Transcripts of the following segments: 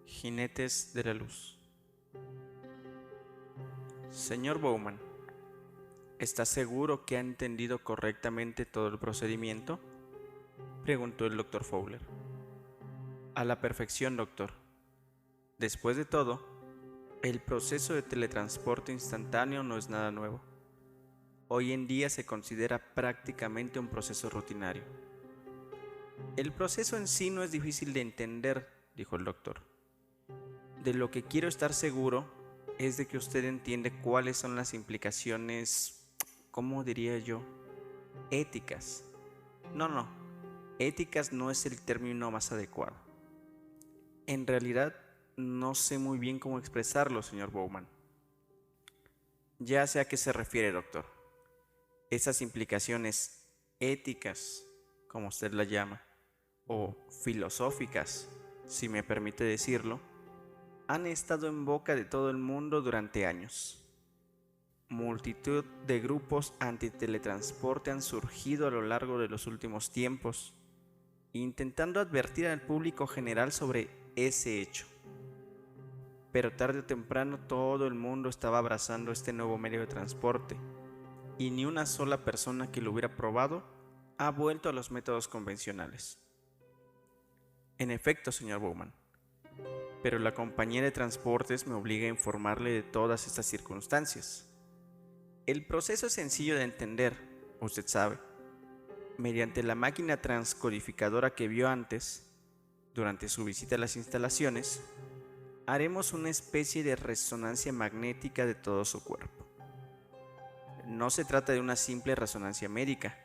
Jinetes de la luz. Señor Bowman, ¿está seguro que ha entendido correctamente todo el procedimiento?, preguntó el Dr. Fowler. A la perfección, doctor. Después de todo, el proceso de teletransporte instantáneo no es nada nuevo. Hoy en día se considera prácticamente un proceso rutinario. El proceso en sí no es difícil de entender, dijo el doctor. De lo que quiero estar seguro es de que usted entiende cuáles son las implicaciones, ¿cómo diría yo?, éticas. No, éticas no es el término más adecuado. En realidad, no sé muy bien cómo expresarlo, señor Bowman. Ya sé a qué se refiere, doctor. Esas implicaciones éticas, como usted la llama, o filosóficas, si me permite decirlo, han estado en boca de todo el mundo durante años. Multitud de grupos antiteletransporte han surgido a lo largo de los últimos tiempos, intentando advertir al público general sobre ese hecho. Pero tarde o temprano todo el mundo estaba abrazando este nuevo medio de transporte, y ni una sola persona que lo hubiera probado ha vuelto a los métodos convencionales. En efecto, señor Bowman, pero la compañía de transportes me obliga a informarle de todas estas circunstancias. El proceso es sencillo de entender, usted sabe. Mediante la máquina transcodificadora que vio antes, durante su visita a las instalaciones, haremos una especie de resonancia magnética de todo su cuerpo. No se trata de una simple resonancia médica,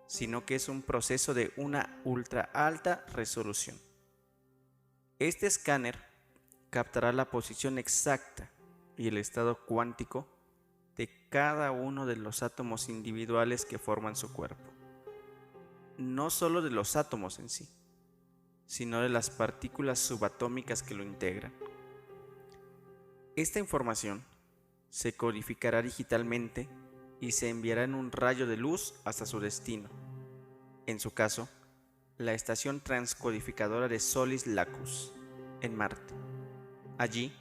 sino que es un proceso de una ultra alta resolución. Este escáner captará la posición exacta y el estado cuántico de cada uno de los átomos individuales que forman su cuerpo. No solo de los átomos en sí, sino de las partículas subatómicas que lo integran. Esta información se codificará digitalmente y se enviará en un rayo de luz hasta su destino. En su caso, la estación transcodificadora de Solis Lacus, en Marte. Allí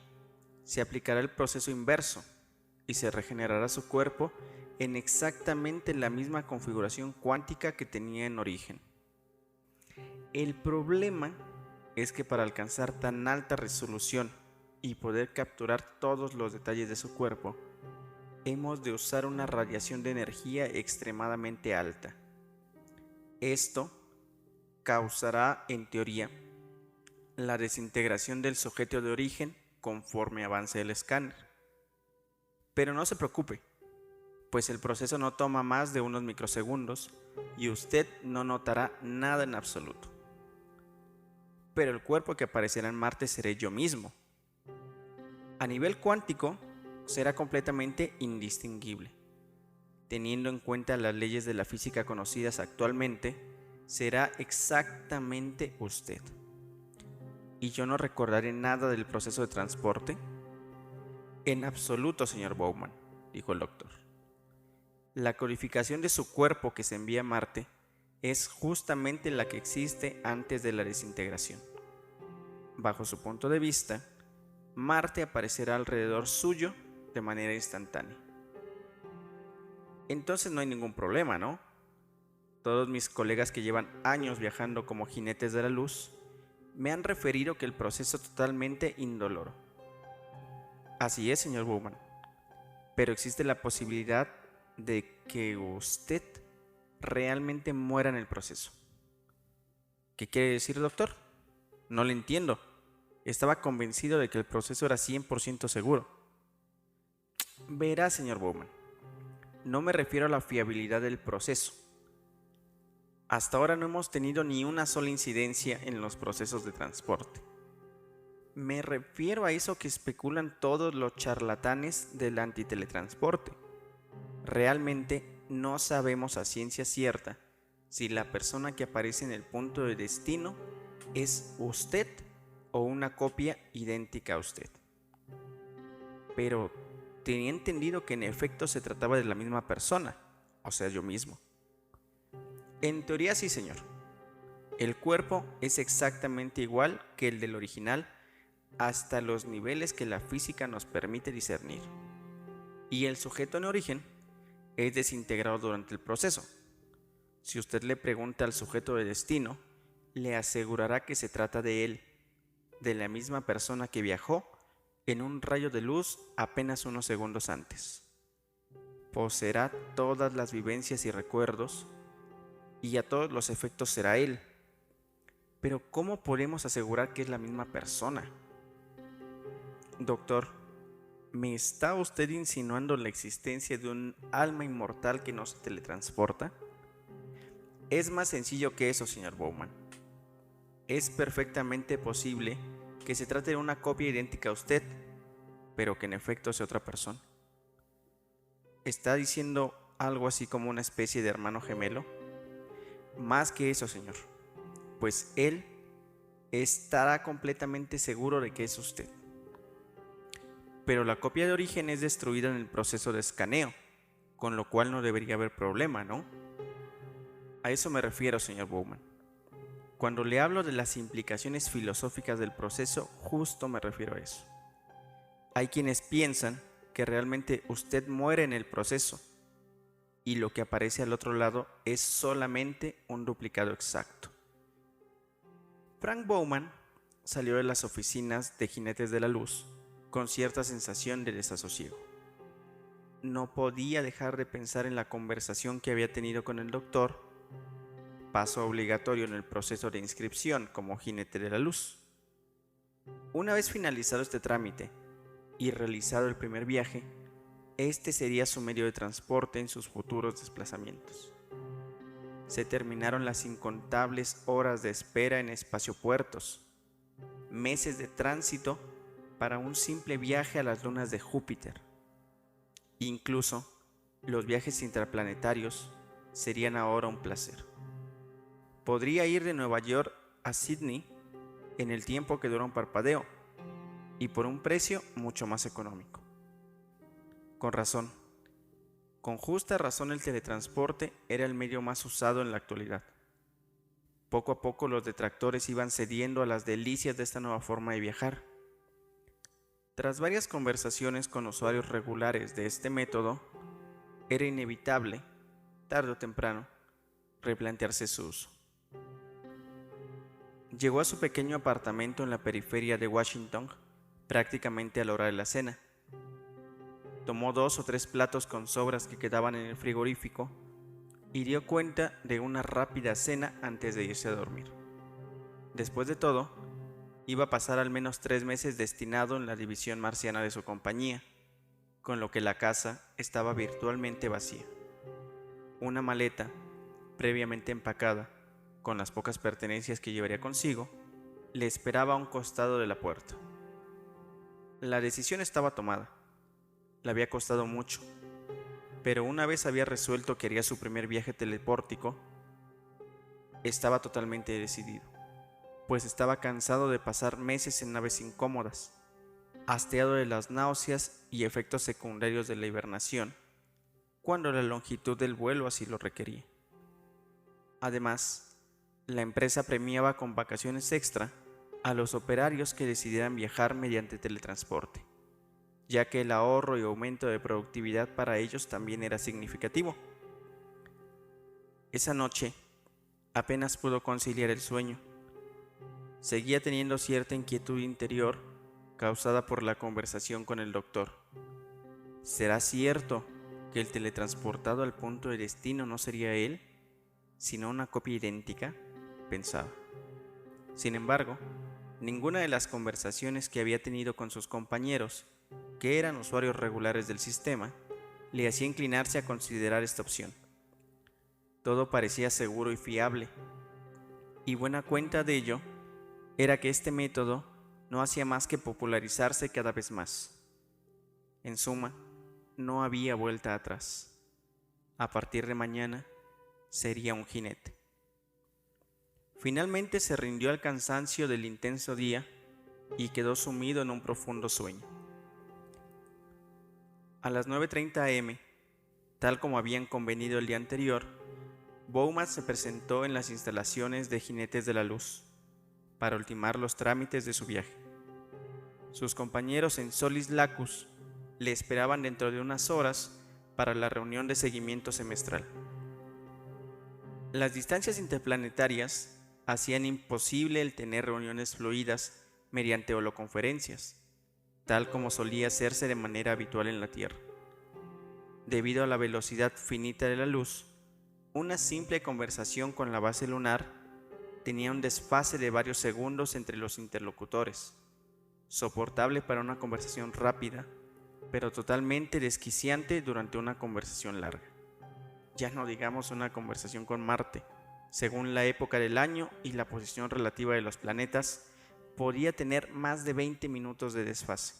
se aplicará el proceso inverso y se regenerará su cuerpo en exactamente la misma configuración cuántica que tenía en origen. El problema es que para alcanzar tan alta resolución y poder capturar todos los detalles de su cuerpo, hemos de usar una radiación de energía extremadamente alta. Esto causará, en teoría, la desintegración del sujeto de origen conforme avance el escáner. Pero no se preocupe, pues el proceso no toma más de unos microsegundos y usted no notará nada en absoluto. Pero el cuerpo que aparecerá en Marte seré yo mismo. A nivel cuántico, será completamente indistinguible. Teniendo en cuenta las leyes de la física conocidas actualmente, será exactamente usted. ¿Y yo no recordaré nada del proceso de transporte? En absoluto, señor Bowman, dijo el doctor. La codificación de su cuerpo que se envía a Marte es justamente la que existe antes de la desintegración. Bajo su punto de vista, Marte aparecerá alrededor suyo de manera instantánea. Entonces no hay ningún problema, ¿no? Todos mis colegas que llevan años viajando como jinetes de la luz me han referido que el proceso es totalmente indoloro. Así es, señor Bowman, pero existe la posibilidad de que usted realmente muera en el proceso. ¿Qué quiere decir, doctor? No le entiendo. Estaba convencido de que el proceso era 100% seguro. Verá, señor Bowman, no me refiero a la fiabilidad del proceso. Hasta ahora no hemos tenido ni una sola incidencia en los procesos de transporte. Me refiero a eso que especulan todos los charlatanes del antiteletransporte. Realmente no sabemos a ciencia cierta si la persona que aparece en el punto de destino es usted o una copia idéntica a usted. Pero tenía entendido que en efecto se trataba de la misma persona, o sea, yo mismo. En teoría sí, señor. El cuerpo es exactamente igual que el del original hasta los niveles que la física nos permite discernir. Y el sujeto en origen es desintegrado durante el proceso. Si usted le pregunta al sujeto de destino, le asegurará que se trata de él, de la misma persona que viajó en un rayo de luz apenas unos segundos antes. Poseerá todas las vivencias y recuerdos, y a todos los efectos será él. Pero ¿cómo podemos asegurar que es la misma persona? Doctor, ¿me está usted insinuando la existencia de un alma inmortal que no se teletransporta? Es más sencillo que eso, señor Bowman. Es perfectamente posible que se trate de una copia idéntica a usted, pero que en efecto sea otra persona. ¿Está diciendo algo así como una especie de hermano gemelo? Más que eso, señor, pues él estará completamente seguro de que es usted. Pero la copia de origen es destruida en el proceso de escaneo, con lo cual no debería haber problema, ¿no? A eso me refiero, señor Bowman. Cuando le hablo de las implicaciones filosóficas del proceso, justo me refiero a eso. Hay quienes piensan que realmente usted muere en el proceso y lo que aparece al otro lado es solamente un duplicado exacto. Frank Bowman salió de las oficinas de Jinetes de la Luz con cierta sensación de desasosiego. No podía dejar de pensar en la conversación que había tenido con el doctor, paso obligatorio en el proceso de inscripción como jinete de la luz. Una vez finalizado este trámite y realizado el primer viaje, este sería su medio de transporte en sus futuros desplazamientos. Se terminaron las incontables horas de espera en espaciopuertos, meses de tránsito para un simple viaje a las lunas de Júpiter. Incluso los viajes intraplanetarios serían ahora un placer. Podría ir de Nueva York a Sydney en el tiempo que dura un parpadeo y por un precio mucho más económico. Con razón, con justa razón, el teletransporte era el medio más usado en la actualidad. Poco a poco los detractores iban cediendo a las delicias de esta nueva forma de viajar. Tras varias conversaciones con usuarios regulares de este método, era inevitable, tarde o temprano, replantearse su uso. Llegó a su pequeño apartamento en la periferia de Washington prácticamente a la hora de la cena. Tomó 2 o 3 platos con sobras que quedaban en el frigorífico y dio cuenta de una rápida cena antes de irse a dormir. Después de todo, iba a pasar al menos 3 meses destinado en la división marciana de su compañía, con lo que la casa estaba virtualmente vacía. Una maleta, previamente empacada, con las pocas pertenencias que llevaría consigo, le esperaba a un costado de la puerta. La decisión estaba tomada. Le había costado mucho, pero una vez había resuelto que haría su primer viaje telepórtico, estaba totalmente decidido, pues estaba cansado de pasar meses en naves incómodas, hastiado de las náuseas y efectos secundarios de la hibernación, cuando la longitud del vuelo así lo requería. Además, la empresa premiaba con vacaciones extra a los operarios que decidieran viajar mediante teletransporte, ya que el ahorro y aumento de productividad para ellos también era significativo. Esa noche apenas pudo conciliar el sueño. Seguía teniendo cierta inquietud interior causada por la conversación con el doctor. ¿Será cierto que el teletransportado al punto de destino no sería él, sino una copia idéntica?, pensaba. Sin embargo, ninguna de las conversaciones que había tenido con sus compañeros, que eran usuarios regulares del sistema, le hacía inclinarse a considerar esta opción. Todo parecía seguro y fiable, y buena cuenta de ello era que este método no hacía más que popularizarse cada vez más. En suma, no había vuelta atrás. A partir de mañana, sería un jinete. Finalmente se rindió al cansancio del intenso día y quedó sumido en un profundo sueño. A las 9:30 am, tal como habían convenido el día anterior, Bowman se presentó en las instalaciones de Jinetes de la Luz para ultimar los trámites de su viaje. Sus compañeros en Solis Lacus le esperaban dentro de unas horas para la reunión de seguimiento semestral. Las distancias interplanetarias hacían imposible el tener reuniones fluidas mediante holoconferencias, tal como solía hacerse de manera habitual en la Tierra. Debido a la velocidad finita de la luz, una simple conversación con la base lunar tenía un desfase de varios segundos entre los interlocutores, soportable para una conversación rápida, pero totalmente desquiciante durante una conversación larga. Ya no digamos una conversación con Marte. Según la época del año y la posición relativa de los planetas, podía tener más de 20 minutos de desfase.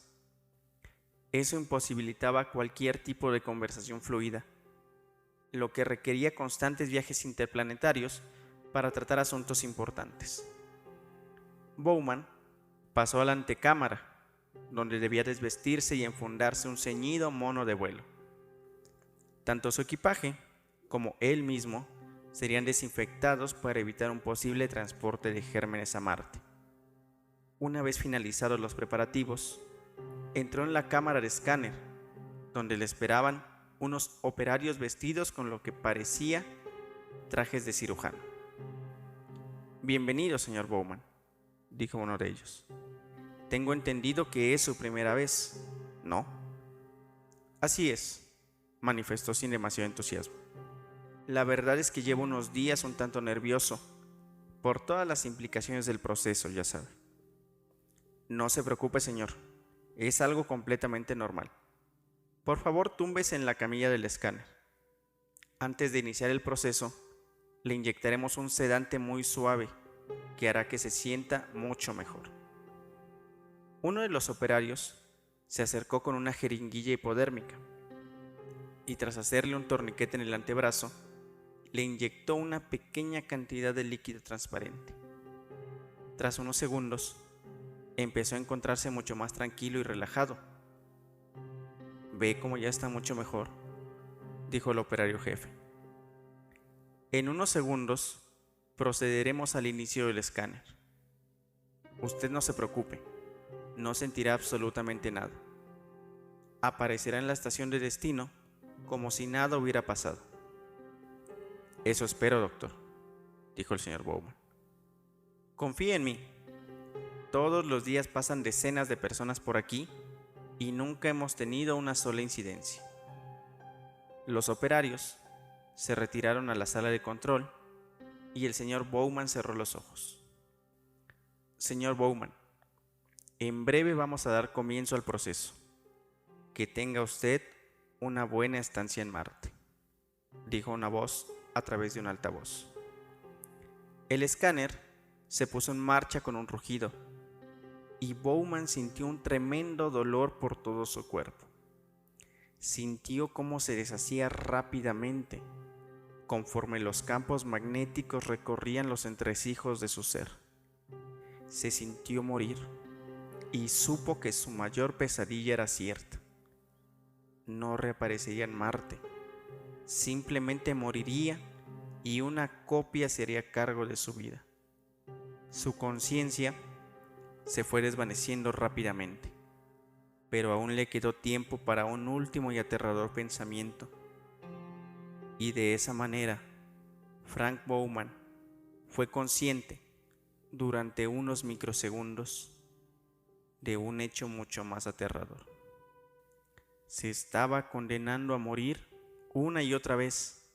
Eso imposibilitaba cualquier tipo de conversación fluida, lo que requería constantes viajes interplanetarios para tratar asuntos importantes. Bowman pasó a la antecámara, donde debía desvestirse y enfundarse un ceñido mono de vuelo. Tanto su equipaje como él mismo serían desinfectados para evitar un posible transporte de gérmenes a Marte. Una vez finalizados los preparativos, entró en la cámara de escáner, donde le esperaban unos operarios vestidos con lo que parecía trajes de cirujano. «Bienvenido, señor Bowman», dijo uno de ellos. «Tengo entendido que es su primera vez, ¿no?» «Así es», manifestó sin demasiado entusiasmo. «La verdad es que llevo unos días un tanto nervioso, por todas las implicaciones del proceso, ya sabe». «No se preocupe, señor, es algo completamente normal. Por favor, túmbese en la camilla del escáner. Antes de iniciar el proceso, le inyectaremos un sedante muy suave que hará que se sienta mucho mejor». Uno de los operarios se acercó con una jeringuilla hipodérmica y tras hacerle un torniquete en el antebrazo, le inyectó una pequeña cantidad de líquido transparente. Tras unos segundos, empezó a encontrarse mucho más tranquilo y relajado. «¿Ve cómo ya está mucho mejor?», dijo el operario jefe. «En unos segundos procederemos al inicio del escáner. Usted no se preocupe, no sentirá absolutamente nada. Aparecerá en la estación de destino como si nada hubiera pasado». «Eso espero, doctor», dijo el señor Bowman. «Confíe en mí. Todos los días pasan decenas de personas por aquí y nunca hemos tenido una sola incidencia». Los operarios se retiraron a la sala de control y el señor Bowman cerró los ojos. «Señor Bowman, en breve vamos a dar comienzo al proceso. Que tenga usted una buena estancia en Marte», dijo una voz a través de un altavoz. El escáner se puso en marcha con un rugido y Bowman sintió un tremendo dolor por todo su cuerpo. Sintió cómo se deshacía rápidamente conforme los campos magnéticos recorrían los entresijos de su ser. Se sintió morir y supo que su mayor pesadilla era cierta. No reaparecería en Marte, simplemente moriría y una copia se haría cargo de su vida. Su conciencia se fue desvaneciendo rápidamente, pero aún le quedó tiempo para un último y aterrador pensamiento. Y de esa manera, Frank Bowman fue consciente durante unos microsegundos de un hecho mucho más aterrador. Se estaba condenando a morir una y otra vez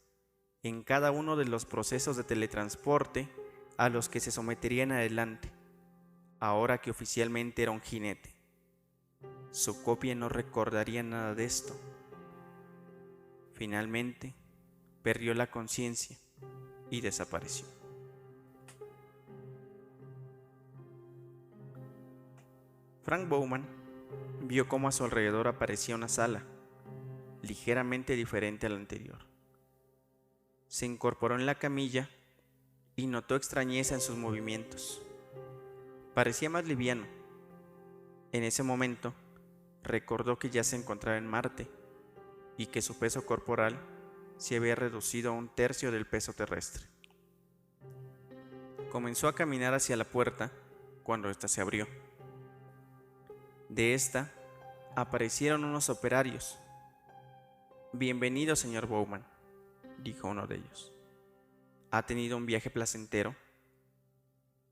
en cada uno de los procesos de teletransporte a los que se sometería en adelante, ahora que oficialmente era un jinete. Su copia no recordaría nada de esto. Finalmente, perdió la conciencia y desapareció. Frank Bowman vio cómo a su alrededor aparecía una sala, ligeramente diferente a la anterior. Se incorporó en la camilla y notó extrañeza en sus movimientos. Parecía más liviano. En ese momento, recordó que ya se encontraba en Marte y que su peso corporal se había reducido a un tercio del peso terrestre. Comenzó a caminar hacia la puerta cuando ésta se abrió. De esta aparecieron unos operarios. «Bienvenido, señor Bowman», dijo uno de ellos. «¿Ha tenido un viaje placentero?»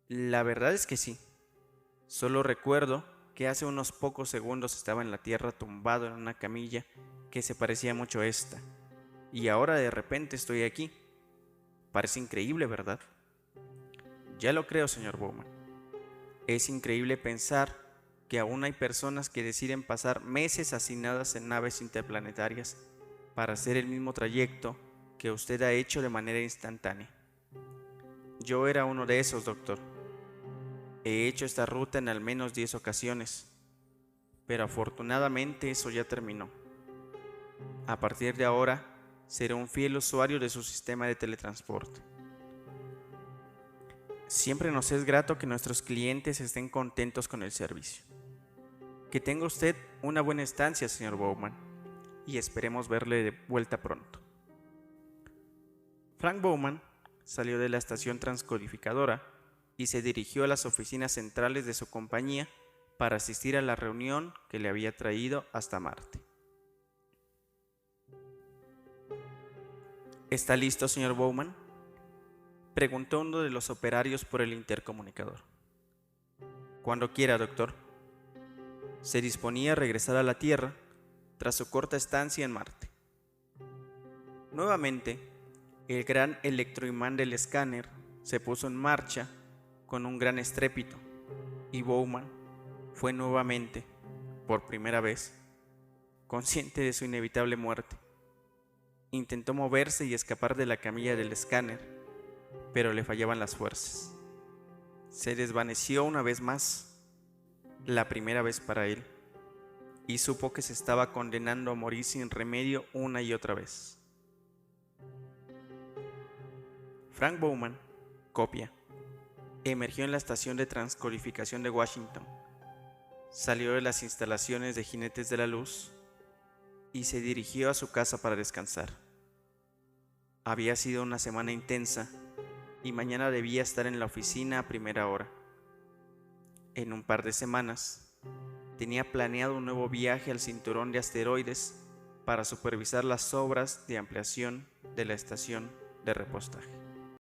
«La verdad es que sí. Solo recuerdo que hace unos pocos segundos estaba en la tierra tumbado en una camilla que se parecía mucho a esta, y ahora de repente estoy aquí. Parece increíble, ¿verdad?» «Ya lo creo, señor Bowman. Es increíble pensar que aún hay personas que deciden pasar meses hacinadas en naves interplanetarias para hacer el mismo trayecto que usted ha hecho de manera instantánea. Yo era uno de esos, doctor. He hecho esta ruta en al menos 10 ocasiones, pero afortunadamente eso ya terminó. A partir de ahora, seré un fiel usuario de su sistema de teletransporte. Siempre nos es grato que nuestros clientes estén contentos con el servicio. Que tenga usted una buena estancia, señor Bowman, y esperemos verle de vuelta pronto». Frank Bowman salió de la estación transcodificadora y se dirigió a las oficinas centrales de su compañía para asistir a la reunión que le había traído hasta Marte. «¿Está listo, señor Bowman?», preguntó uno de los operarios por el intercomunicador. «Cuando quiera, doctor». Se disponía a regresar a la Tierra tras su corta estancia en Marte. Nuevamente, el gran electroimán del escáner se puso en marcha con un gran estrépito, y Bowman fue nuevamente, por primera vez, consciente de su inevitable muerte. Intentó moverse y escapar de la camilla del escáner, pero le fallaban las fuerzas. Se desvaneció una vez más, la primera vez para él, y supo que se estaba condenando a morir sin remedio una y otra vez. Frank Bowman, copia, emergió en la estación de transcodificación de Washington, salió de las instalaciones de Jinetes de la Luz y se dirigió a su casa para descansar. Había sido una semana intensa y mañana debía estar en la oficina a primera hora. En un par de semanas, tenía planeado un nuevo viaje al cinturón de asteroides para supervisar las obras de ampliación de la estación de repostaje.